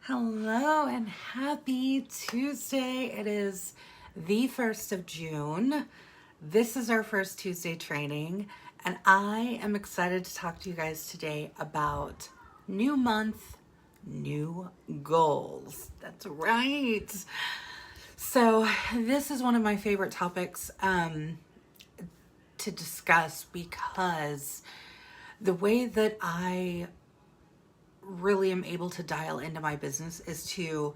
Hello and happy Tuesday. It is the 1st of June. This is our first Tuesday training, and I am excited to talk to you guys today about new month, new goals. That's right. So this is one of my favorite topics to discuss because the way that I really am able to dial into my business is to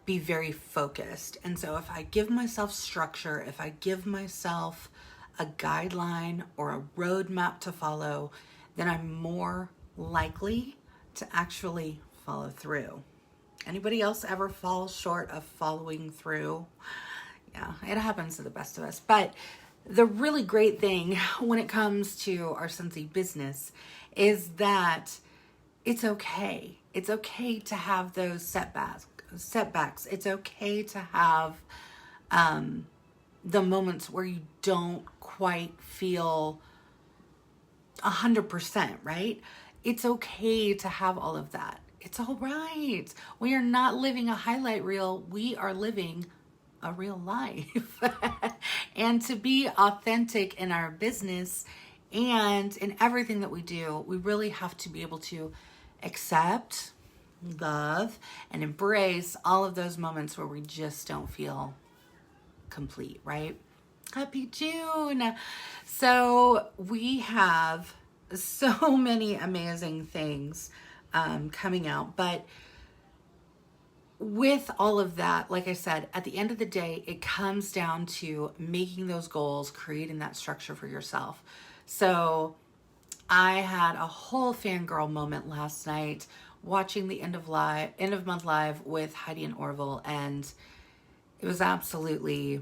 be very focused. And so if I give myself structure, if I give myself a guideline or a roadmap to follow, then I'm more likely to actually follow through. Anybody else ever fall short of following through? Yeah, it happens to the best of us. But the really great thing when it comes to our Scentsy business is that it's okay. It's okay to have those setbacks. It's okay to have the moments where you don't quite feel 100%, right? It's okay to have all of that. It's all right. We are not living a highlight reel. We are living a real life. And to be authentic in our business and in everything that we do, we really have to be able to accept, love, and embrace all of those moments where we just don't feel complete, right? Happy June. So we have so many amazing things coming out, but with all of that, like I said, at the end of the day, it comes down to making those goals, creating that structure for yourself. So I had a whole fangirl moment last night watching the end of month live with Heidi and Orville, and it was absolutely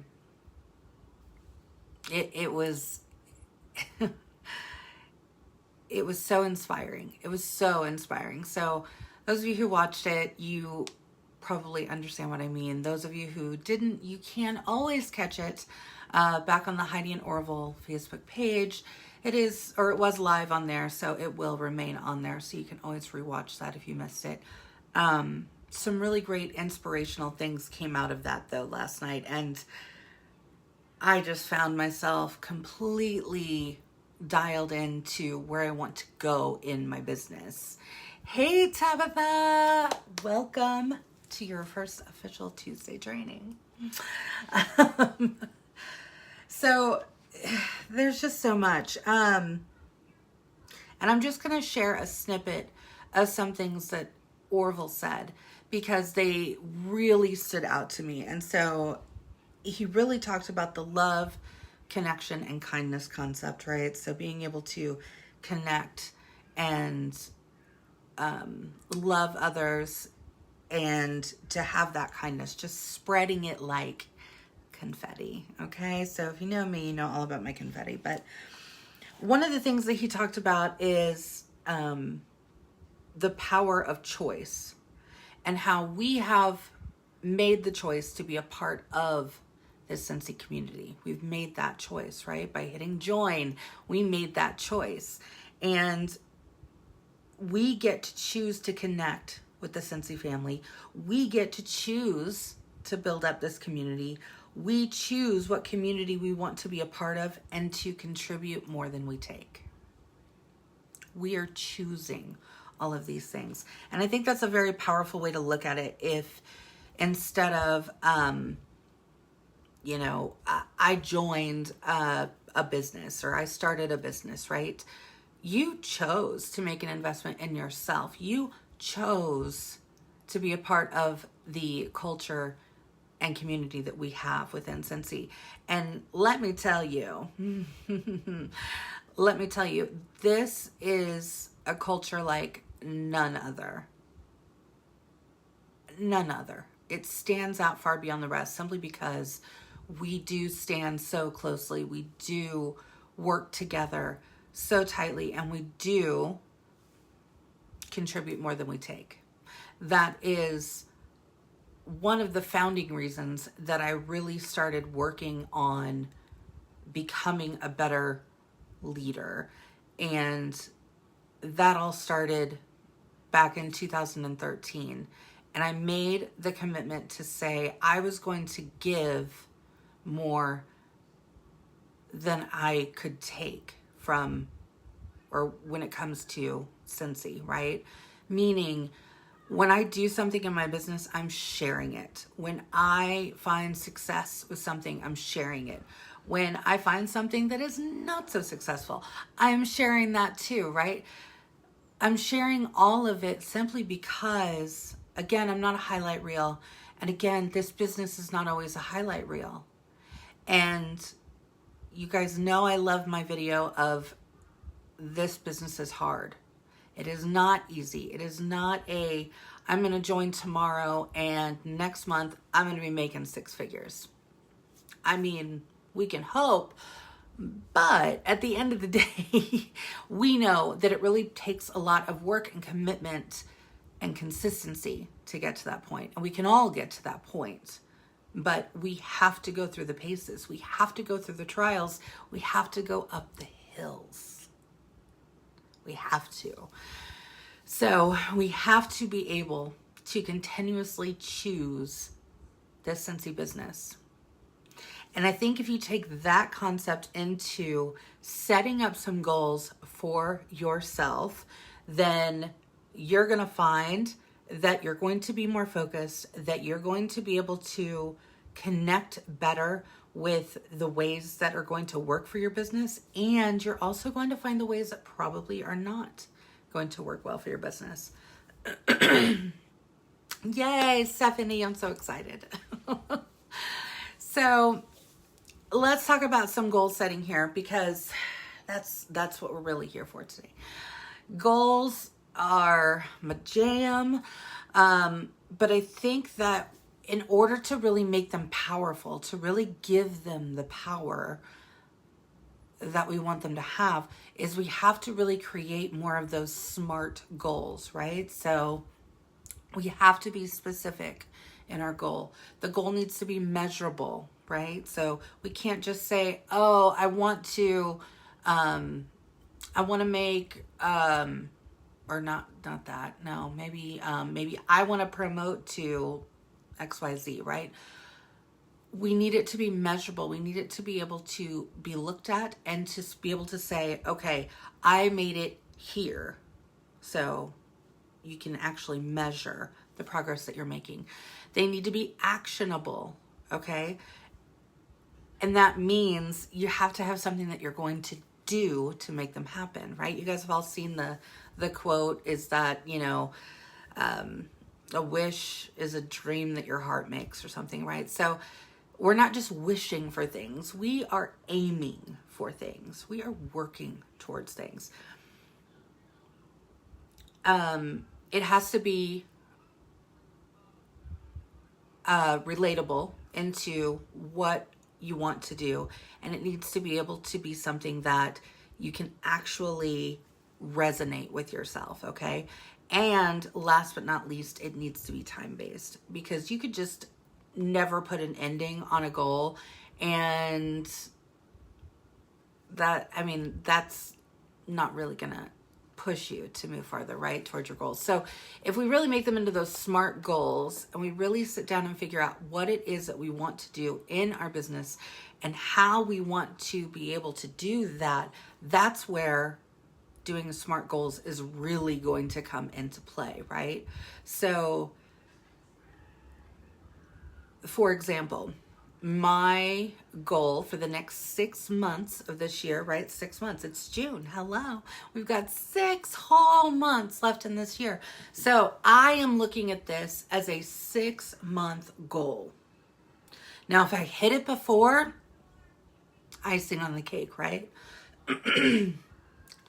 it was it was so inspiring. It was so inspiring. So those of you who watched it, you probably understand what I mean. Those of you who didn't, you can always catch it back on the Heidi and Orville Facebook page. It was live on there, so it will remain on there, so you can always rewatch that if you missed it. Some really great inspirational things came out of that, though, last night, and I just found myself completely dialed into where I want to go in my business. Hey, Tabitha! Welcome to your first official Tuesday training. So there's just so much. And I'm just going to share a snippet of some things that Orville said because they really stood out to me. And so he really talked about the love, connection, and kindness concept, right? So being able to connect and love others and to have that kindness, just spreading it like confetti. Okay, so if you know me, you know all about my confetti. But one of the things that he talked about is the power of choice and how we have made the choice to be a part of this Scentsy community. We've made that choice, right? By hitting join, we made that choice. And we get to choose to connect with the Scentsy family. We get to choose to build up this community. We choose what community we want to be a part of and to contribute more than we take. We are choosing all of these things. And I think that's a very powerful way to look at it. If instead of, I joined a business or I started a business, right? You chose to make an investment in yourself. You chose to be a part of the culture and community that we have within Scentsy. And let me tell you, this is a culture like none other. None other. It stands out far beyond the rest simply because we do stand so closely. We do work together so tightly, and we do contribute more than we take. That is one of the founding reasons that I really started working on becoming a better leader. And that all started back in 2013. And I made the commitment to say I was going to give more than I could take from, or when it comes to Scentsy, right? Meaning, when I do something in my business, I'm sharing it. When I find success with something, I'm sharing it. When I find something that is not so successful, I'm sharing that too, right? I'm sharing all of it simply because, again, I'm not a highlight reel. And again, this business is not always a highlight reel. And you guys know I love my video of this business is hard. It is not easy. It is not I'm going to join tomorrow and next month I'm going to be making 6 figures. I mean, we can hope, but at the end of the day, we know that it really takes a lot of work and commitment and consistency to get to that point. And we can all get to that point. But we have to go through the paces. We have to go through the trials. We have to go up the hills. We have to. So we have to be able to continuously choose this Scentsy business. And I think if you take that concept into setting up some goals for yourself, then you're going to find that you're going to be more focused, that you're going to be able to connect better with the ways that are going to work for your business. And you're also going to find the ways that probably are not going to work well for your business. Yay, Stephanie, I'm so excited. So let's talk about some goal setting here, because that's what we're really here for today. Goals are my jam, but I think that in order to really make them powerful, to really give them the power that we want them to have, is we have to really create more of those SMART goals, right? So we have to be specific in our goal. The goal needs to be measurable, right? So we can't just say, oh, I want to make, or not that. No, maybe I want to promote to XYZ, right? We need it to be measurable. We need it to be able to be looked at and to be able to say, okay, I made it here. So you can actually measure the progress that you're making. They need to be actionable, okay? And that means you have to have something that you're going to do to make them happen, right? You guys have all seen the quote is that, a wish is a dream that your heart makes or something, right? So we're not just wishing for things. We are aiming for things. We are working towards things. It has to be relatable into what you want to do. And it needs to be able to be something that you can actually resonate with yourself, okay? And last but not least, it needs to be time-based, because you could just never put an ending on a goal, and that's not really gonna push you to move farther, right, towards your goals. So if we really make them into those SMART goals, and we really sit down and figure out what it is that we want to do in our business and how we want to be able to do that, that's where doing the SMART goals is really going to come into play, right? So, for example, my goal for the next 6 months of this year, right? 6 months. It's June. Hello. We've got 6 whole months left in this year. So I am looking at this as a 6-month goal. Now, if I hit it before, icing on the cake, right?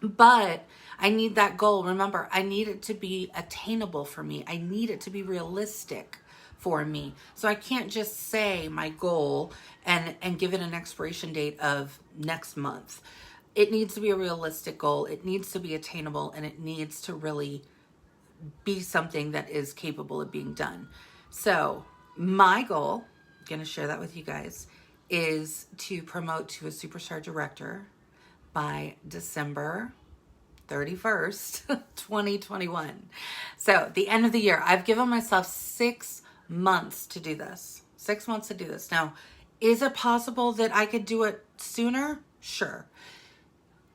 But I need that goal. Remember, I need it to be attainable for me. I need it to be realistic for me. So I can't just say my goal and give it an expiration date of next month. It needs to be a realistic goal. It needs to be attainable, and it needs to really be something that is capable of being done. So my goal, I'm going to share that with you guys, is to promote to a superstar director by December 31st, 2021. So the end of the year, I've given myself 6 months to do this. 6 months to do this. Now, is it possible that I could do it sooner? Sure.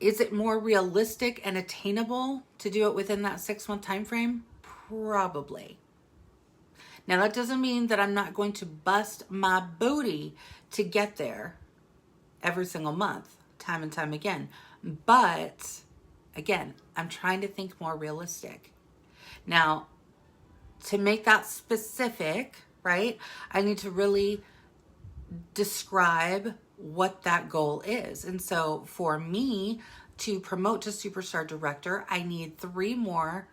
Is it more realistic and attainable to do it within that 6-month time frame? Probably. Now, that doesn't mean that I'm not going to bust my booty to get there every single month, time and time again. But again, I'm trying to think more realistic. Now, to make that specific, right, I need to really describe what that goal is. And so for me to promote to Superstar Director, I need 3 more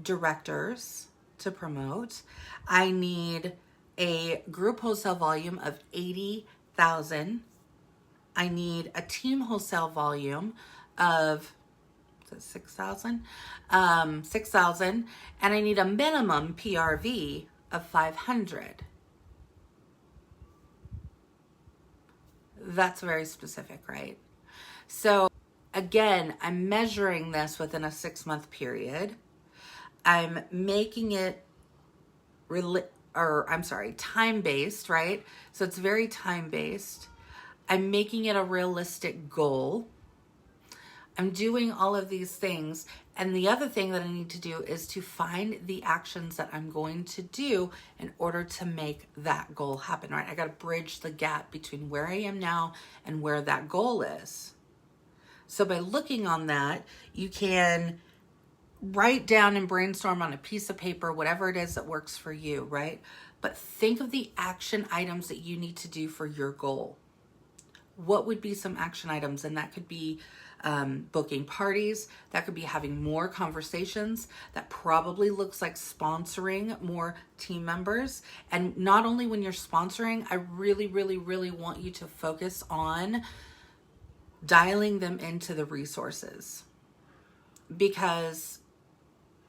directors to promote. I need a group wholesale volume of 80,000. I need a team wholesale volume of 6,000, 6,000, and I need a minimum PRV of 500. That's very specific, right? So again, I'm measuring this within a 6-month period. I'm making it time-based, right? So it's very time-based. I'm making it a realistic goal. I'm doing all of these things. And the other thing that I need to do is to find the actions that I'm going to do in order to make that goal happen, right? I got to bridge the gap between where I am now and where that goal is. So by looking on that, you can write down and brainstorm on a piece of paper, whatever it is that works for you, right? But think of the action items that you need to do for your goal. What would be some action items? And that could be booking parties. That could be having more conversations. That probably looks like sponsoring more team members. And not only when you're sponsoring, I really, really, really want you to focus on dialing them into the resources, because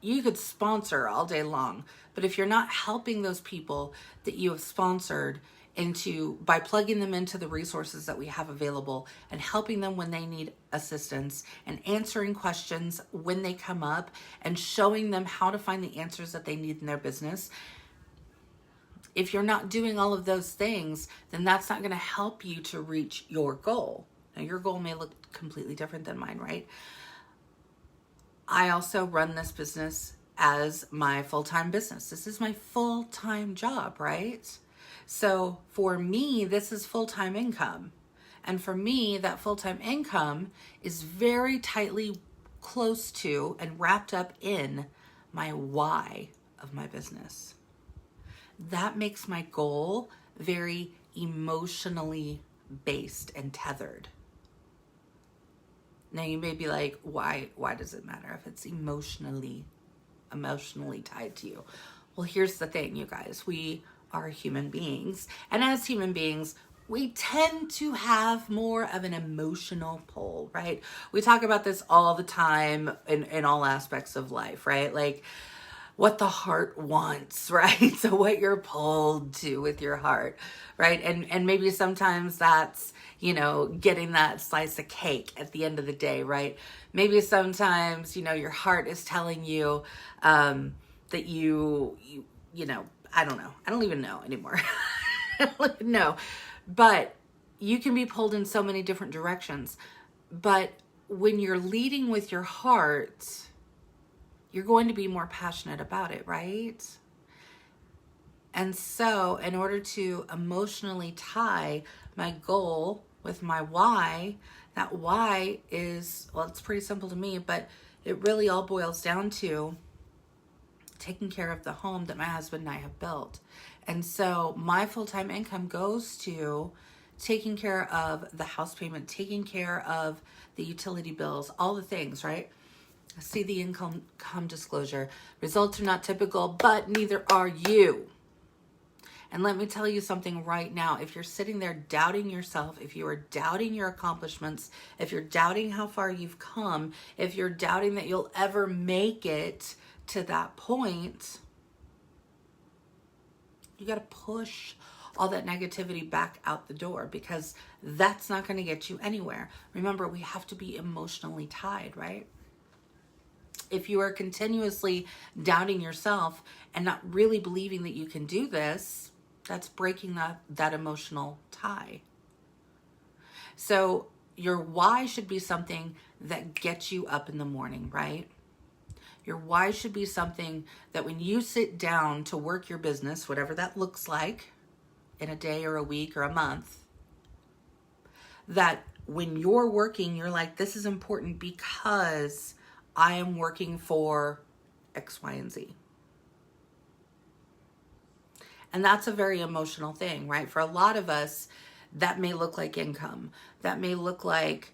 you could sponsor all day long, but if you're not helping those people that you have sponsored by plugging them into the resources that we have available and helping them when they need assistance and answering questions when they come up and showing them how to find the answers that they need in their business. If you're not doing all of those things, then that's not going to help you to reach your goal. Now, your goal may look completely different than mine, right? I also run this business as my full-time business. This is my full-time job, right? So for me, this is full-time income. And for me, that full-time income is very tightly close to and wrapped up in my why of my business. That makes my goal very emotionally based and tethered. Now you may be like, why does it matter if it's emotionally tied to you? Well, here's the thing, you guys. We are human beings. And as human beings, we tend to have more of an emotional pull, right? We talk about this all the time in all aspects of life, right? Like what the heart wants, right? So what you're pulled to with your heart, right? And maybe sometimes that's, getting that slice of cake at the end of the day, right? Maybe sometimes, your heart is telling you that you I don't know. I don't even know anymore. I don't even know. But you can be pulled in so many different directions. But when you're leading with your heart, you're going to be more passionate about it, right? And so in order to emotionally tie my goal with my why, that why is, well, it's pretty simple to me, but it really all boils down to taking care of the home that my husband and I have built. And so my full-time income goes to taking care of the house payment, taking care of the utility bills, all the things, right? See the income disclosure. Results are not typical, but neither are you. And let me tell you something right now. If you're sitting there doubting yourself, if you are doubting your accomplishments, if you're doubting how far you've come, if you're doubting that you'll ever make it to that point, you got to push all that negativity back out the door, because that's not going to get you anywhere. Remember, we have to be emotionally tied, right? If you are continuously doubting yourself and not really believing that you can do this, that's breaking that emotional tie. So your why should be something that gets you up in the morning, right? Your why should be something that when you sit down to work your business, whatever that looks like in a day or a week or a month, that when you're working, you're like, this is important because I am working for X, Y, and Z. And that's a very emotional thing, right? For a lot of us, that may look like income. That may look like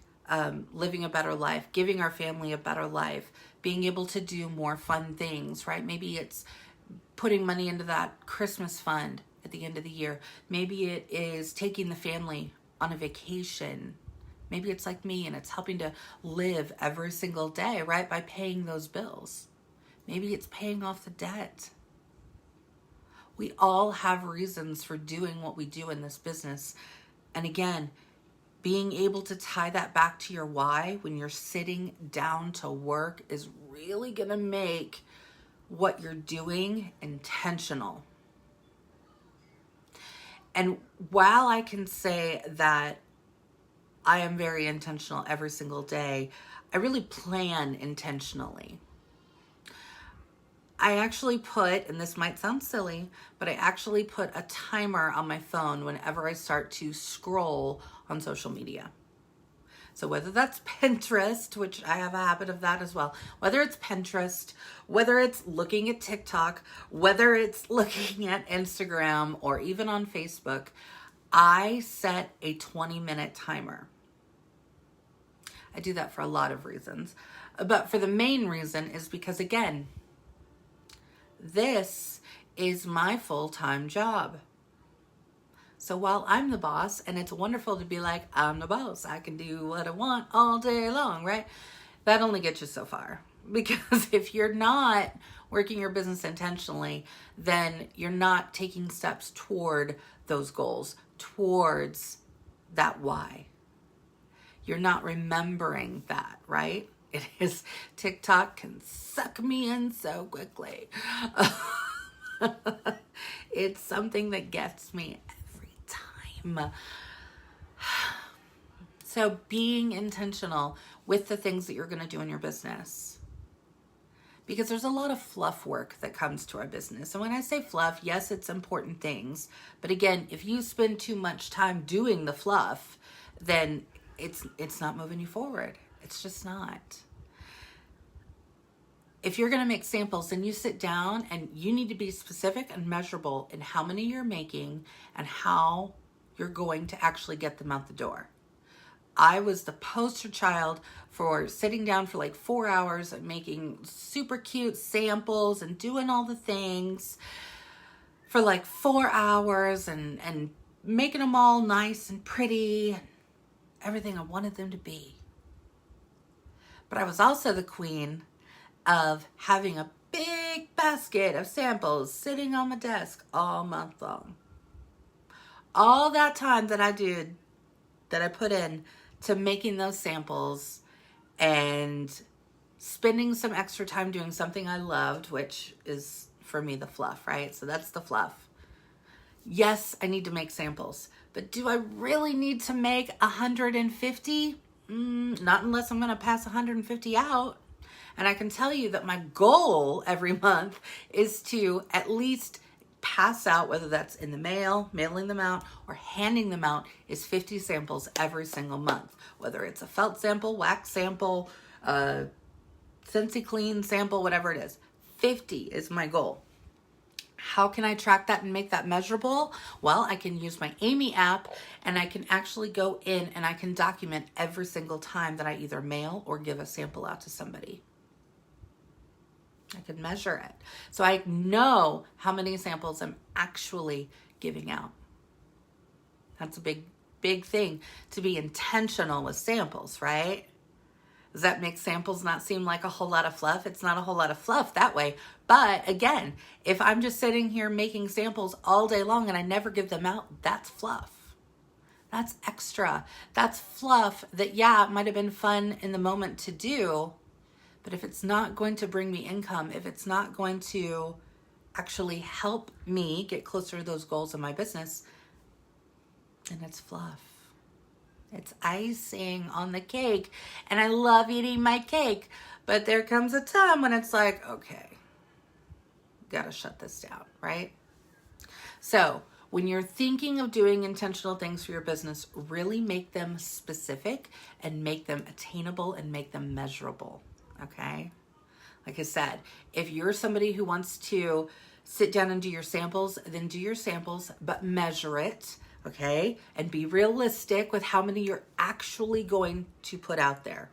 living a better life, giving our family a better life, being able to do more fun things, right? Maybe it's putting money into that Christmas fund at the end of the year. Maybe it is taking the family on a vacation. Maybe it's like me and it's helping to live every single day, right? By paying those bills. Maybe it's paying off the debt. We all have reasons for doing what we do in this business. And again, being able to tie that back to your why when you're sitting down to work is really going to make what you're doing intentional. And while I can say that I am very intentional every single day, I really plan intentionally. I actually put, and this might sound silly, but I actually put a timer on my phone whenever I start to scroll on social media. So whether that's Pinterest, which I have a habit of that as well, whether it's Pinterest, whether it's looking at TikTok, whether it's looking at Instagram or even on Facebook, I set a 20-minute timer. I do that for a lot of reasons, but for the main reason is because, again, this is my full-time job. So while I'm the boss, and it's wonderful to be like, I'm the boss, I can do what I want all day long, right? That only gets you so far. Because if you're not working your business intentionally, then you're not taking steps toward those goals, towards that why. You're not remembering that, right? It is, TikTok can suck me in so quickly. It's something that gets me every time. So being intentional with the things that you're going to do in your business. Because there's a lot of fluff work that comes to our business. And when I say fluff, yes, it's important things. But again, if you spend too much time doing the fluff, then it's not moving you forward. It's just not. If you're going to make samples, then you sit down and you need to be specific and measurable in how many you're making and how you're going to actually get them out the door. I was the poster child for sitting down for like 4 hours and making super cute samples and doing all the things for like 4 hours and making them all nice and pretty, everything I wanted them to be. But I was also the queen of having a big basket of samples sitting on my desk all month long. All that time that I put in to making those samples and spending some extra time doing something I loved, which is for me the fluff, right? So that's the fluff. Yes, I need to make samples, but do I really need to make 150? Not unless I'm going to pass 150 out. And I can tell you that my goal every month is to at least pass out, whether that's in the mail, mailing them out, or handing them out, is 50 samples every single month. Whether it's a felt sample, wax sample, Scentsy clean sample, whatever it is. 50 is my goal. How can I track that and make that measurable? Well, I can use my Amy app and I can actually go in and I can document every single time that I either mail or give a sample out to somebody. I can measure it. So I know how many samples I'm actually giving out. That's a big, big thing, to be intentional with samples, right? Does that make samples not seem like a whole lot of fluff? It's not a whole lot of fluff that way. But again, if I'm just sitting here making samples all day long and I never give them out, that's fluff. That's extra. That's fluff that, yeah, it might have been fun in the moment to do, But if it's not going to bring me income, if it's not going to actually help me get closer to those goals in my business, then it's fluff. It's icing on the cake. And I love eating my cake. But there comes a time when it's like, okay, gotta shut this down, right? So when you're thinking of doing intentional things for your business, really make them specific and make them attainable and make them measurable, okay? Like I said, if you're somebody who wants to sit down and do your samples, then do your samples, but measure it, okay? And be realistic with how many you're actually going to put out there.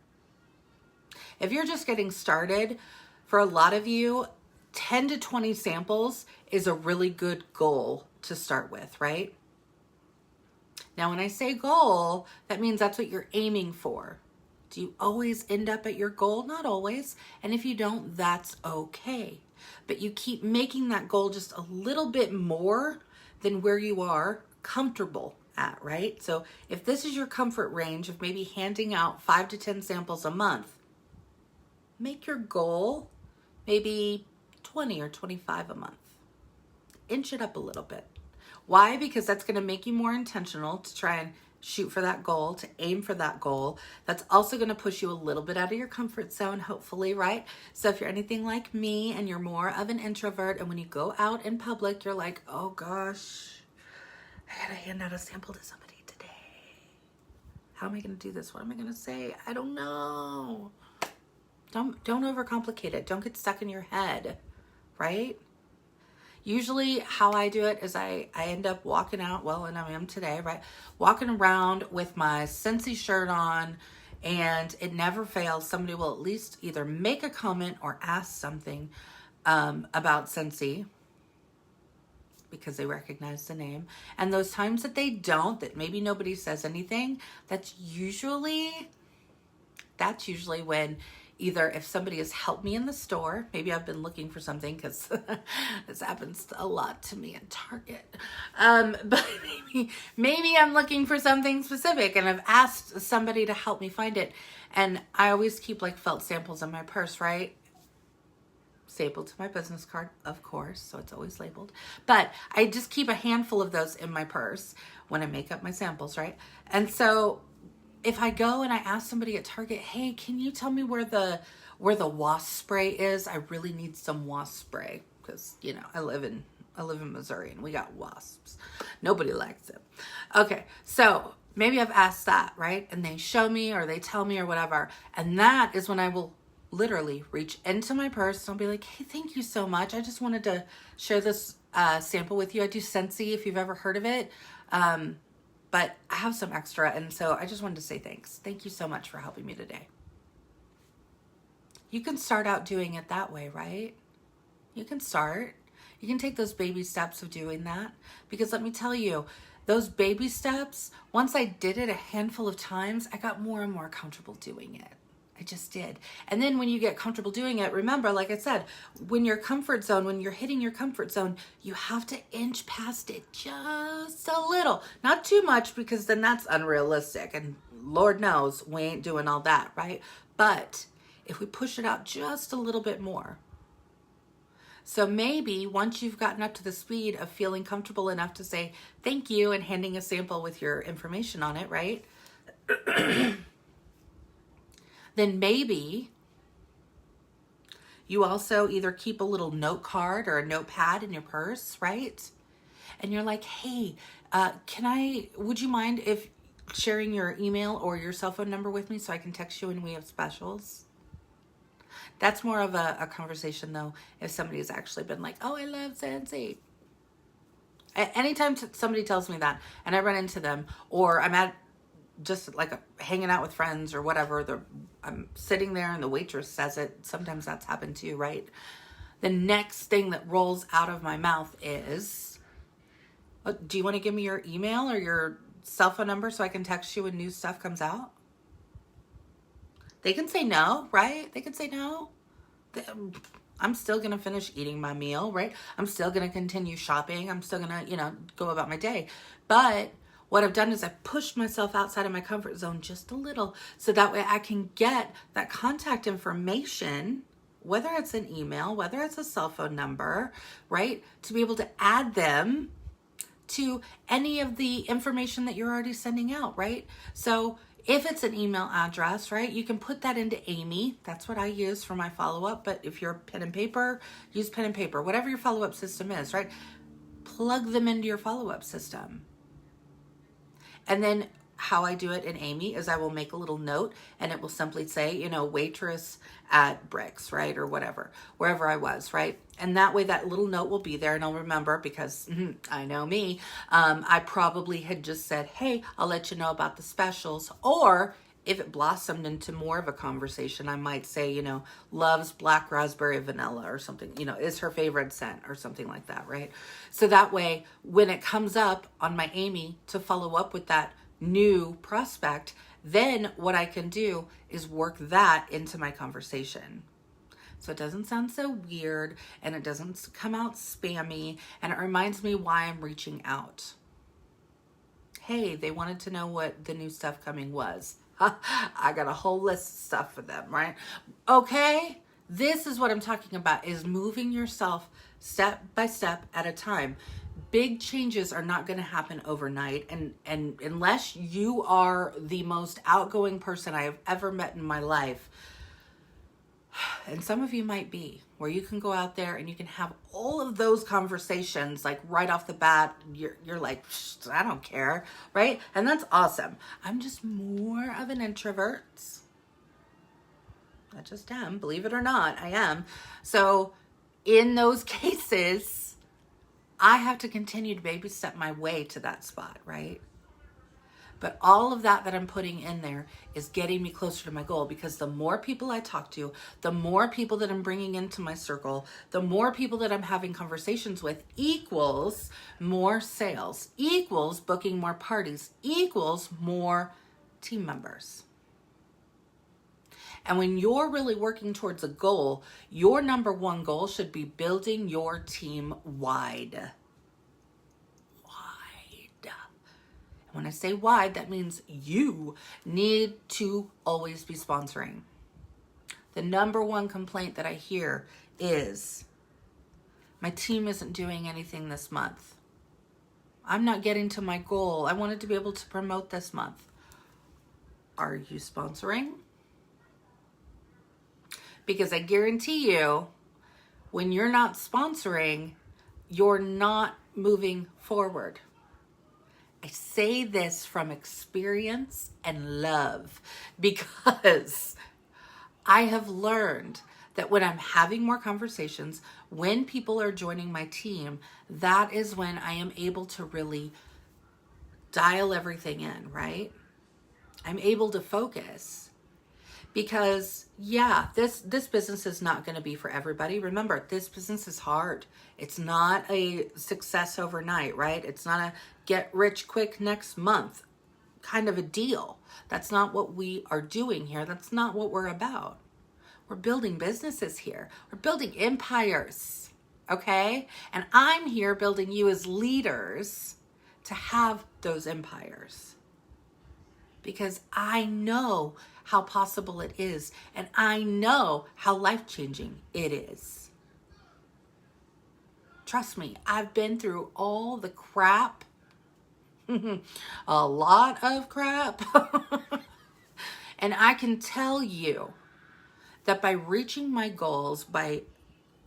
If you're just getting started, for a lot of you, 10 to 20 samples is a really good goal to start with, right? Now, when I say goal, that means that's what you're aiming for. Do you always end up at your goal? Not always. And if you don't, that's okay. But you keep making that goal just a little bit more than where you are comfortable at, right? So if this is your comfort range of maybe handing out 5 to 10 samples a month, make your goal maybe 20 or 25 a month. Inch it up a little bit. Why? Because that's going to make you more intentional to try and shoot for that goal, to aim for that goal. That's also going to push you a little bit out of your comfort zone, hopefully, right? So if you're anything like me and you're more of an introvert, and when you go out in public, you're like, oh gosh, I gotta hand out a sample to somebody today. How am I going to do this? What am I going to say? I don't know. Don't overcomplicate it. Don't get stuck in your head, right? Usually how I do it is I end up walking out, well, and I am today, right? Walking around with my Scentsy shirt on, and it never fails. Somebody will at least either make a comment or ask something about Scentsy because they recognize the name. And those times that they don't, that maybe nobody says anything, that's usually when either if somebody has helped me in the store, maybe I've been looking for something, because this happens a lot to me at Target. But maybe I'm looking for something specific and I've asked somebody to help me find it. And I always keep like felt samples in my purse, right? Stapled to my business card, of course, so it's always labeled. But I just keep a handful of those in my purse when I make up my samples, right? And so if I go and I ask somebody at Target, hey, can you tell me where the wasp spray is? I really need some wasp spray, because you know I live in Missouri and we got wasps. Nobody likes it. Okay, so maybe I've asked that, right? And they show me or they tell me or whatever, and that is when I will literally reach into my purse and I'll be like, hey, thank you so much. I just wanted to share this sample with you. I do Scentsy, if you've ever heard of it. But I have some extra, and so I just wanted to say thanks. Thank you so much for helping me today. You can start out doing it that way, right? You can start. You can take those baby steps of doing that, because let me tell you, those baby steps, once I did it a handful of times, I got more and more comfortable doing it. I just did. And then when you get comfortable doing it, remember, like I said, when you're hitting your comfort zone, you have to inch past it just a little. Not too much, because then that's unrealistic. And Lord knows we ain't doing all that, right? But if we push it out just a little bit more. So maybe once you've gotten up to the speed of feeling comfortable enough to say thank you and handing a sample with your information on it, right? Then maybe you also either keep a little note card or a notepad in your purse, right? And you're like, hey, would you mind if sharing your email or your cell phone number with me so I can text you when we have specials? That's more of a conversation, though, if somebody's actually been like, oh, I love Scentsy. Anytime somebody tells me that and I run into them, or I'm at just like hanging out with friends or whatever, I'm sitting there and the waitress says it. Sometimes that's happened too, right? The next thing that rolls out of my mouth is, do you want to give me your email or your cell phone number so I can text you when new stuff comes out? They can say no, right? They can say no. I'm still going to finish eating my meal, right? I'm still going to continue shopping. I'm still going to, go about my day. But what I've done is I've pushed myself outside of my comfort zone just a little, so that way I can get that contact information, whether it's an email, whether it's a cell phone number, right? To be able to add them to any of the information that you're already sending out, right? So if it's an email address, right, you can put that into Amy. That's what I use for my follow-up. But if you're pen and paper, use pen and paper, whatever your follow-up system is, right? Plug them into your follow-up system. And then how I do it in Amy is I will make a little note, and it will simply say, you know, waitress at Bricks, right? Or whatever, wherever I was, right? And that way that little note will be there, and I'll remember, because I know me. I probably had just said, hey, I'll let you know about the specials. Or if it blossomed into more of a conversation, I might say, you know, loves black raspberry vanilla or something, you know, is her favorite scent or something like that, right? So that way, when it comes up on my Amy to follow up with that new prospect, then what I can do is work that into my conversation. So it doesn't sound so weird, and it doesn't come out spammy, and it reminds me why I'm reaching out. Hey, they wanted to know what the new stuff coming was. I got a whole list of stuff for them, right? Okay, this is what I'm talking about, is moving yourself step by step at a time. Big changes are not going to happen overnight, and unless you are the most outgoing person I have ever met in my life, and some of you might be, where you can go out there and you can have all of those conversations like right off the bat. You're like, I don't care, right? And that's awesome. I'm just more of an introvert. I just am, believe it or not, I am. So in those cases, I have to continue to baby step my way to that spot, right? But all of that I'm putting in there is getting me closer to my goal, because the more people I talk to, the more people that I'm bringing into my circle, the more people that I'm having conversations with equals more sales, equals booking more parties, equals more team members. And when you're really working towards a goal, your number one goal should be building your team wide. When I say wide, that means you need to always be sponsoring. The number one complaint that I hear is, my team isn't doing anything this month. I'm not getting to my goal. I wanted to be able to promote this month. Are you sponsoring? Because I guarantee you, when you're not sponsoring, you're not moving forward. I say this from experience and love, because I have learned that when I'm having more conversations, when people are joining my team, that is when I am able to really dial everything in, right? I'm able to focus. Because yeah, this business is not going to be for everybody. Remember, this business is hard. It's not a success overnight, right? It's not a get rich quick next month kind of a deal. That's not what we are doing here. That's not what we're about. We're building businesses here. We're building empires, okay? And I'm here building you as leaders to have those empires. Because I know how possible it is, and I know how life-changing it is. Trust me, I've been through all the crap, a lot of crap, and I can tell you that by reaching my goals, by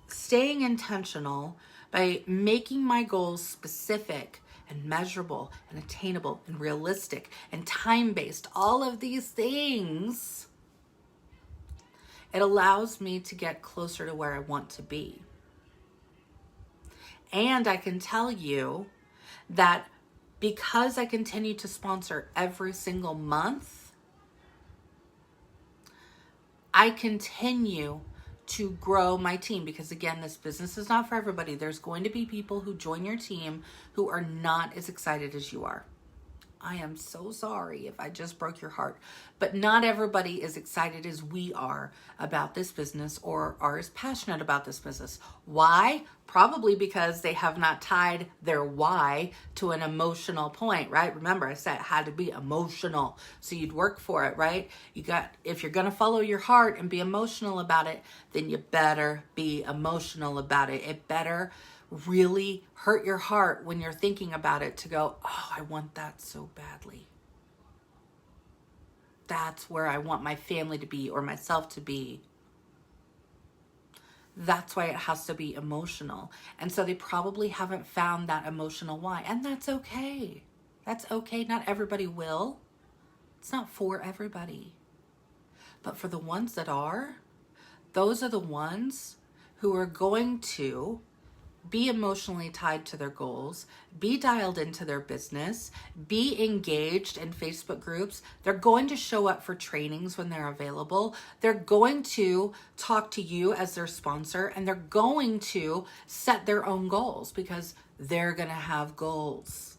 staying intentional, by making my goals specific and measurable and attainable and realistic and time-based, all of these things, it allows me to get closer to where I want to be. And I can tell you that because I continue to sponsor every single month, I continue to grow my team, because again, this business is not for everybody. There's going to be people who join your team who are not as excited as you are. I am so sorry if I just broke your heart. But not everybody is excited as we are about this business or are as passionate about this business. Why? Probably because they have not tied their why to an emotional point, right? Remember, I said it had to be emotional. So you'd work for it, right? If you're going to follow your heart and be emotional about it, then you better be emotional about it. It better really hurt your heart when you're thinking about it to go, oh, I want that so badly. That's where I want my family to be or myself to be. That's why it has to be emotional. And so they probably haven't found that emotional why. And that's okay. That's okay. Not everybody will. It's not for everybody. But for the ones that are, those are the ones who are going to be emotionally tied to their goals, be dialed into their business, be engaged in Facebook groups. They're going to show up for trainings when they're available. They're going to talk to you as their sponsor, and they're going to set their own goals because they're going to have goals.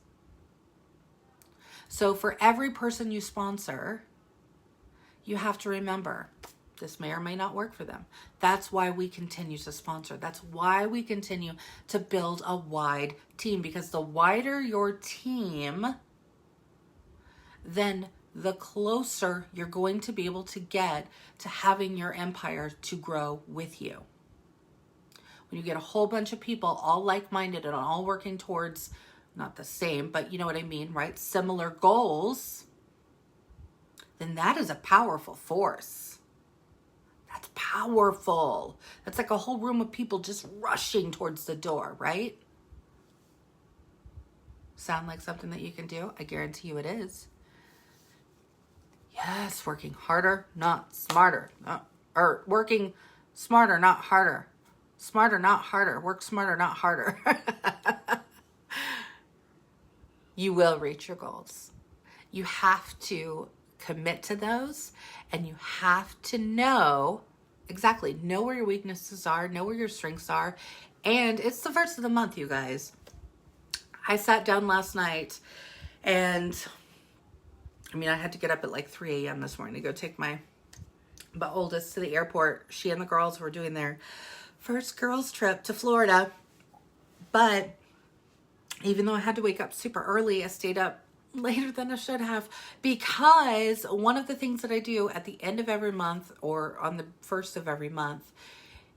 So for every person you sponsor, you have to remember, this may or may not work for them. That's why we continue to sponsor. That's why we continue to build a wide team, because the wider your team, then the closer you're going to be able to get to having your empire to grow with you. When you get a whole bunch of people all like-minded and all working towards, not the same, but you know what I mean, right? Similar goals, then that is a powerful force. That's powerful. That's like a whole room of people just rushing towards the door, right? Sound like something that you can do? I guarantee you it is. Yes, working harder, not smarter. Or working smarter, not harder. Smarter, not harder. Work smarter, not harder. You will reach your goals. You have to commit to those, and you have to know where your weaknesses are, know where your strengths are. And it's the first of the month, you guys. I sat down last night, and I had to get up at like 3 a.m. this morning to go take my oldest to the airport. She and the girls were doing their first girls trip to Florida. But even though I had to wake up super early, I stayed up later than I should have, because one of the things that I do at the end of every month or on the first of every month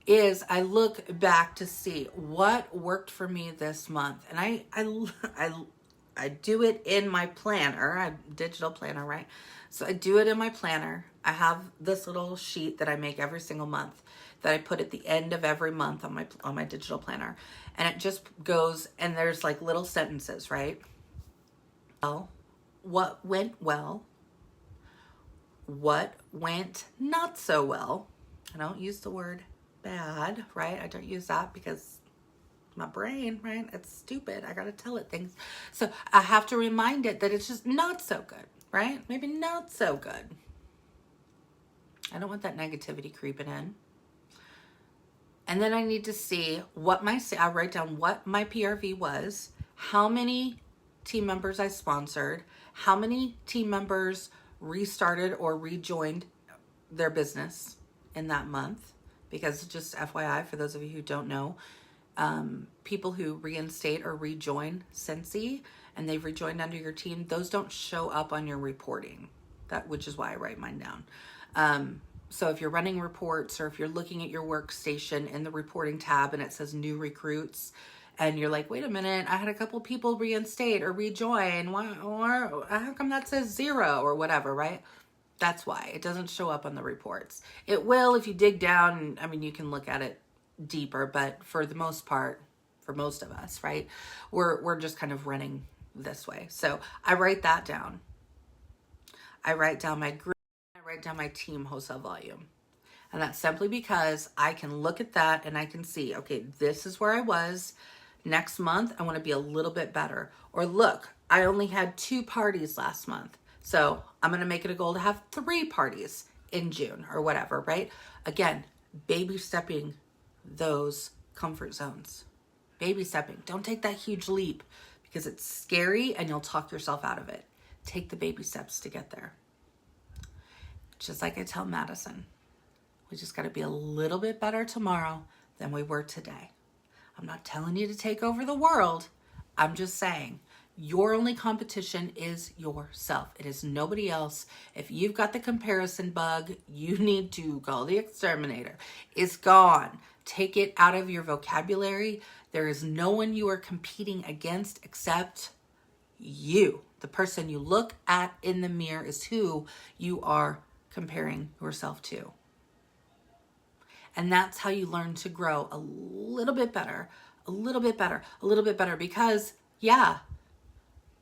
is I look back to see what worked for me this month. And I do it in my planner, digital planner, right? So I do it in my planner. I have this little sheet that I make every single month that I put at the end of every month on my digital planner. And it just goes, and there's like little sentences, right? Well, what went well, what went not so well. I don't use the word bad, right? I don't use that because my brain, right? It's stupid. I got to tell it things. So I have to remind it that it's just not so good, right? Maybe not so good. I don't want that negativity creeping in. And then I need to see I write down what my PRV was, how many team members I sponsored, how many team members restarted or rejoined their business in that month. Because just FYI, for those of you who don't know, people who reinstate or rejoin Scentsy and they've rejoined under your team, those don't show up on your reporting. Which is why I write mine down. So if you're running reports or if you're looking at your workstation in the reporting tab and it says new recruits, and you're like, wait a minute, I had a couple people reinstate or rejoin. How come that says 0 or whatever, right? That's why it doesn't show up on the reports. It will if you dig down. You can look at it deeper, but for the most part, for most of us, right, we're just kind of running this way. So I write that down. I write down my group. I write down my team wholesale volume. And that's simply because I can look at that and I can see, okay, this is where I was. Next month, I want to be a little bit better. Or look, I only had 2 parties last month. So I'm going to make it a goal to have 3 parties in June or whatever, right? Again, baby stepping those comfort zones. Baby stepping. Don't take that huge leap because it's scary and you'll talk yourself out of it. take the baby steps to get there. Just like I tell Madison, we just got to be a little bit better tomorrow than we were today. I'm not telling you to take over the world. I'm just saying your only competition is yourself. It is nobody else. If you've got the comparison bug, you need to call the exterminator. It's gone. Take it out of your vocabulary. There is no one you are competing against except you. The person you look at in the mirror is who you are comparing yourself to. And that's how you learn to grow a little bit better, a little bit better, a little bit better. Because, yeah,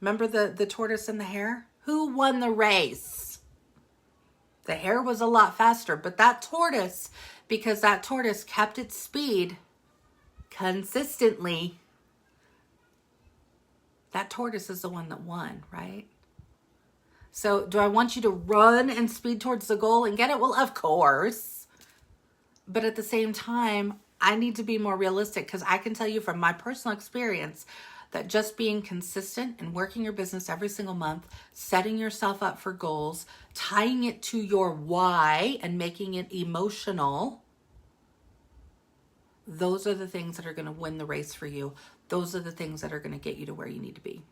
remember the tortoise and the hare? Who won the race? The hare was a lot faster, but that tortoise, because that tortoise kept its speed consistently, that tortoise is the one that won, right? So do I want you to run and speed towards the goal and get it? Well, of course. But at the same time, I need to be more realistic, because I can tell you from my personal experience that just being consistent and working your business every single month, setting yourself up for goals, tying it to your why and making it emotional, those are the things that are going to win the race for you. Those are the things that are going to get you to where you need to be.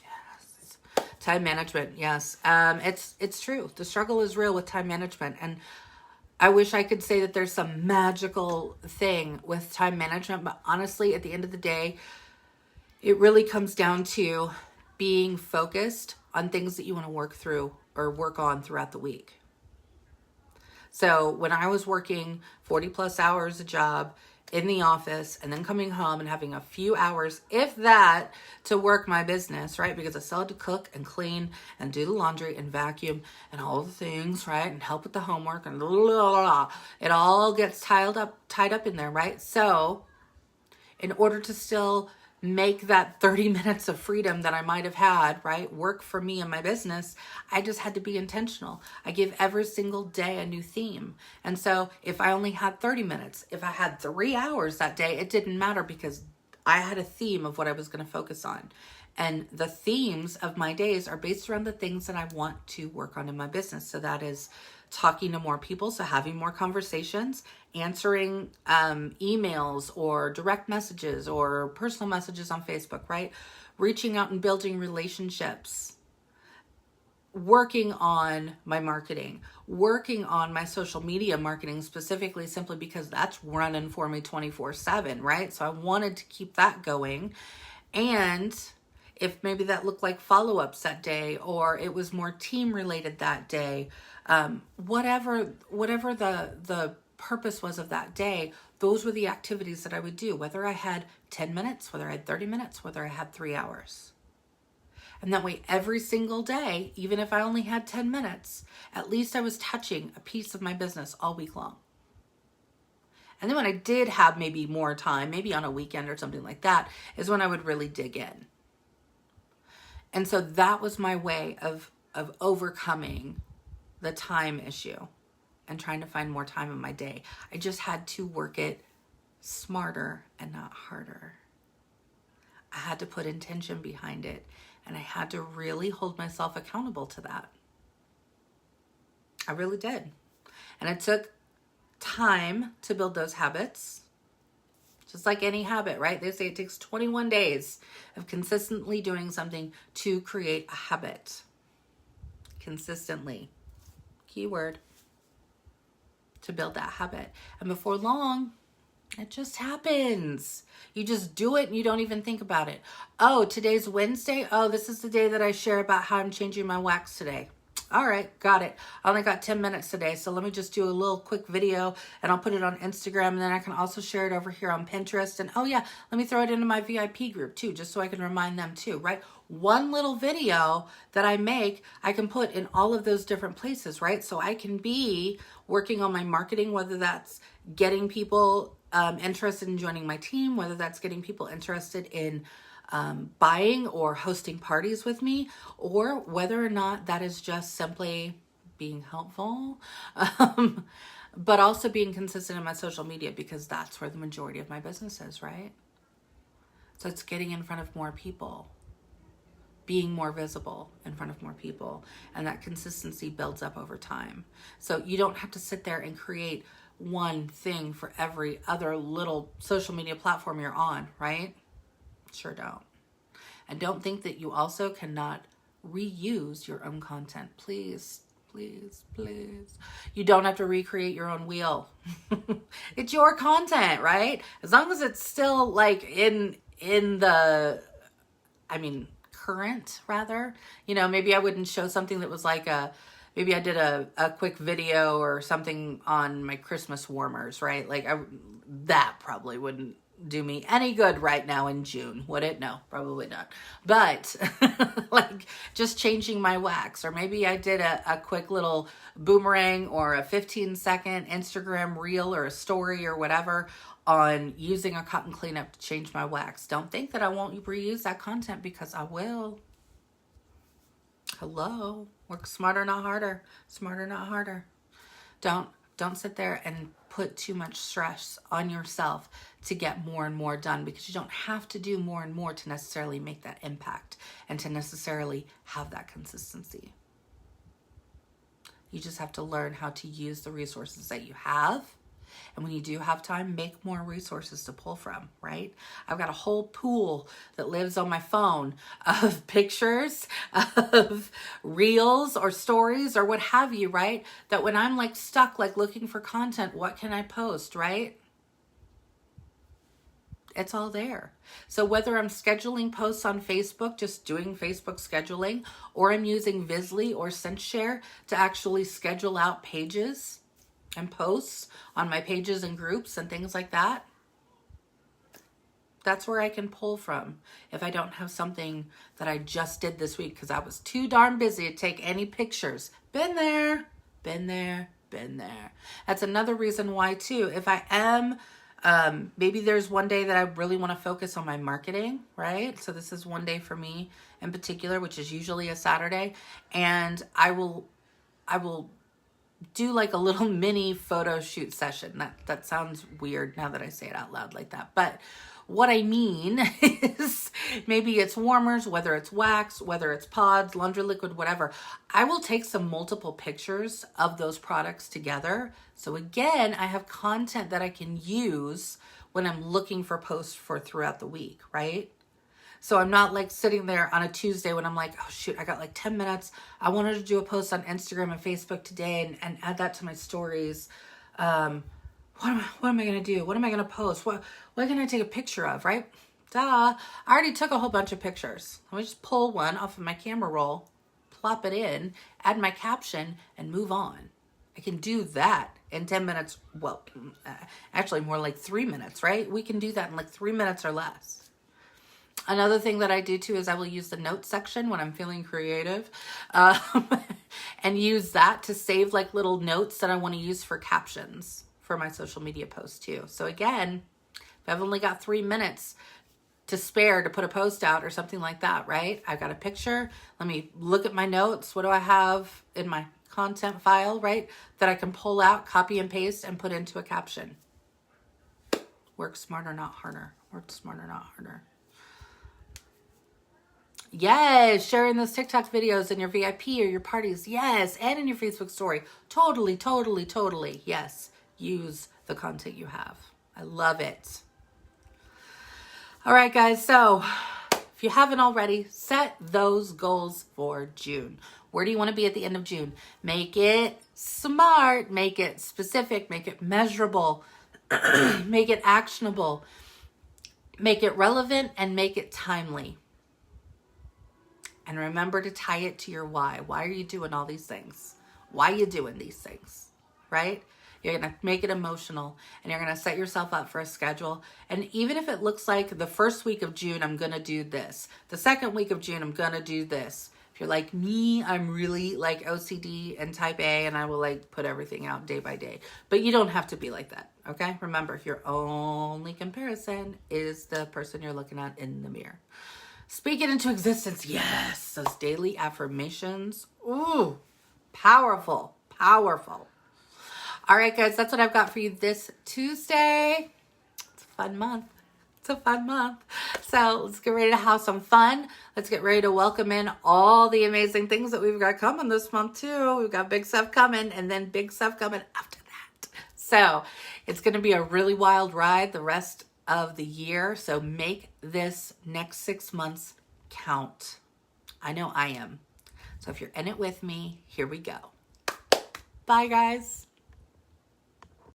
Yes. Time management. Yes. It's true. The struggle is real with time management. And I wish I could say that there's some magical thing with time management, but honestly, at the end of the day, it really comes down to being focused on things that you want to work through or work on throughout the week. So when I was working 40 plus hours a job in the office and then coming home and having a few hours, if that, to work my business, right? Because I still had to cook and clean and do the laundry and vacuum and all the things, right? And help with the homework and blah, blah, blah, blah. It all gets tied up in there, right? So in order to still make that 30 minutes of freedom that I might have had, right, work for me and my business, I just had to be intentional. I give every single day a new theme. And so if I only had 30 minutes, if I had 3 hours that day, it didn't matter, because I had a theme of what I was going to focus on. And the themes of my days are based around the things that I want to work on in my business. So that is talking to more people, so having more conversations, answering emails or direct messages or personal messages on Facebook, right? Reaching out and building relationships, working on my marketing, working on my social media marketing specifically, simply because that's running for me 24/7, right? So I wanted to keep that going. And if maybe that looked like follow-ups that day, or it was more team related that day, whatever the purpose was of that day, those were the activities that I would do, whether I had 10 minutes, whether I had 30 minutes, whether I had 3 hours. And that way, every single day, even if I only had 10 minutes, at least I was touching a piece of my business all week long. And then when I did have maybe more time, maybe on a weekend or something like that, is when I would really dig in. And so that was my way of overcoming the time issue and trying to find more time in my day. I just had to work it smarter and not harder. I had to put intention behind it, and I had to really hold myself accountable to that. I really did. And it took time to build those habits. Just like any habit, right? They say it takes 21 days of consistently doing something to create a habit. Consistently. Keyword. To build that habit. And before long, it just happens. You just do it and you don't even think about it. Oh, today's Wednesday. Oh, this is the day that I share about how I'm changing my wax today. All right, got it. I only got 10 minutes today, so let me just do a little quick video and I'll put it on Instagram, and then I can also share it over here on Pinterest. And oh yeah, let me throw it into my VIP group too, just so I can remind them too, right? One little video that I make, I can put in all of those different places, right? So I can be working on my marketing, whether that's getting people interested in joining my team, whether that's getting people interested in buying or hosting parties with me, or whether or not that is just simply being helpful, but also being consistent in my social media, because that's where the majority of my business is, right? So it's getting in front of more people, being more visible in front of more people. And that consistency builds up over time. So you don't have to sit there and create one thing for every other little social media platform you're on, right? Sure don't. And don't think that you also cannot reuse your own content. Please, please, please. You don't have to recreate your own wheel. It's your content, right? As long as it's still like in the, current rather. Maybe I wouldn't show something that was like maybe I did a quick video or something on my Christmas warmers, right? That probably wouldn't do me any good right now in June, would it? No, probably not. But like just changing my wax, or maybe I did a quick little boomerang or a 15-second Instagram reel or a story or whatever on using a cotton cleanup to change my wax. Don't think that I won't reuse that content, because I will. Hello. Work smarter, not harder. Smarter, not harder. Don't sit there and put too much stress on yourself to get more and more done, because you don't have to do more and more to necessarily make that impact and to necessarily have that consistency. You just have to learn how to use the resources that you have. And when you do have time, make more resources to pull from, right? I've got a whole pool that lives on my phone of pictures, of reels or stories or what have you, right? That when I'm like stuck, like looking for content, what can I post, right? It's all there. So whether I'm scheduling posts on Facebook, just doing Facebook scheduling, or I'm using Visly or ScentShare to actually schedule out pages and posts on my pages and groups and things like that, that's where I can pull from if I don't have something that I just did this week because I was too darn busy to take any pictures. Been there, been there, been there. That's another reason why too, if I am, maybe there's one day that I really want to focus on my marketing, right? So this is one day for me in particular, which is usually a Saturday, and I will do like a little mini photo shoot session. That sounds weird now that I say it out loud like that. But what I mean is maybe it's warmers, whether it's wax, whether it's pods, laundry liquid, whatever. I will take some multiple pictures of those products together. So again, I have content that I can use when I'm looking for posts for throughout the week, right? So I'm not like sitting there on a Tuesday when I'm like, oh shoot, I got like 10 minutes. I wanted to do a post on Instagram and Facebook today and add that to my stories. What am I going to do? What am I going to post? What can I take a picture of, right? Duh. I already took a whole bunch of pictures. Let me just pull one off of my camera roll, plop it in, add my caption, and move on. I can do that in 10 minutes. Well, actually more like 3 minutes, right? We can do that in like 3 minutes or less. Another thing that I do too is I will use the notes section when I'm feeling creative and use that to save like little notes that I want to use for captions for my social media posts too. So again, if I've only got 3 minutes to spare to put a post out or something like that, right? I've got a picture. Let me look at my notes. What do I have in my content file, right? That I can pull out, copy and paste, and put into a caption. Work smarter, not harder. Work smarter, not harder. Yes, sharing those TikTok videos in your VIP or your parties. Yes, and in your Facebook story. Totally, totally, totally. Yes, use the content you have. I love it. All right, guys. So if you haven't already, set those goals for June. Where do you want to be at the end of June? Make it smart. Make it specific. Make it measurable. Make it actionable. Make it relevant and make it timely. And remember to tie it to your why. Why are you doing all these things? Why are you doing these things, right? You're going to make it emotional and you're going to set yourself up for a schedule. And even if it looks like the first week of June, I'm going to do this. The second week of June, I'm going to do this. If you're like me, I'm really like OCD and type A and I will like put everything out day by day. But you don't have to be like that, okay? Remember, your only comparison is the person you're looking at in the mirror. Speak it into existence. Yes, those daily affirmations. Ooh, powerful, powerful. All right, guys, that's what I've got for you this Tuesday. It's a fun month. It's It's a fun month. So let's get ready to have some fun. Let's get ready to welcome in all the amazing things that we've got coming this month too. We've got big stuff coming and then big stuff coming after that. So it's going to be a really wild ride the rest of the year. So make this next 6 months count. I know I am. So if you're in it with me, here we go. Bye, guys.